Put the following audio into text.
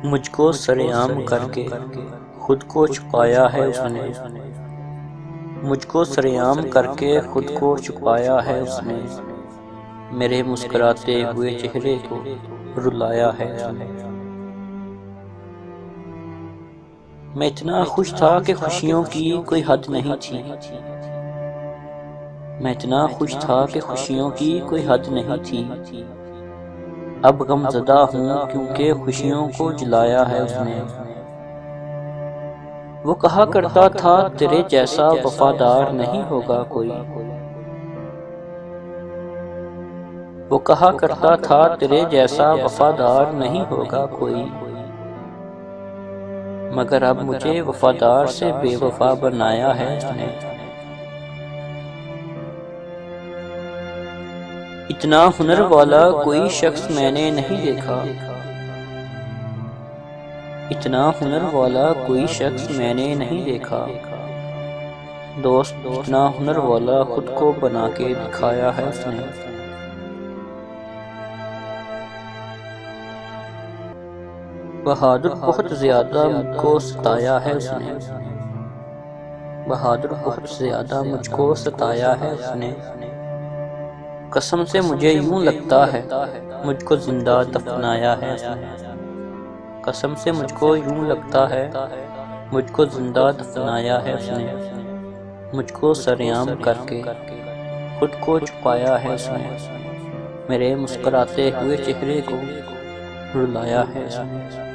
मुझको सरेआम करके खुद को छुपाया है उसने। मुझको सरेआम करके खुद को छुपाया है उसने। मेरे मुस्कुराते हुए चेहरे को रुलाया है उसने। मैं इतना खुश था कि खुशियों की कोई हद नहीं थी। मैं इतना खुश था कि खुशियों की कोई हद नहीं थी। अब गमज़दा हूँ क्योंकि खुशियों को जलाया है उसने। वो कहा करता था तेरे जैसा वफादार नहीं होगा कोई। वो कहा करता था तेरे जैसा वफादार नहीं होगा कोई। मगर अब मुझे वफादार से बेवफा बनाया है उसने। इतना हुनर वाला कोई शख्स मैंने नहीं देखा। इतना हुनर वाला कोई शख्स मैंने नहीं देखा। दोस्त, इतना हुनर वाला खुद को बना के दिखाया है उसने। बहादुर बहुत ज्यादा मुझको सताया है उसने। बहादुर बहुत ज्यादा मुझको सताया है उसने। कसम से मुझे यूं लगता है मुझको जिंदा दफनाया है उसने। कसम से मुझको यूं लगता है मुझको जिंदा दफनाया है उसने। मुझको सरेआम करके खुद को छुपाया है उसने। मेरे मुस्कुराते हुए चेहरे को रुलाया है उसने।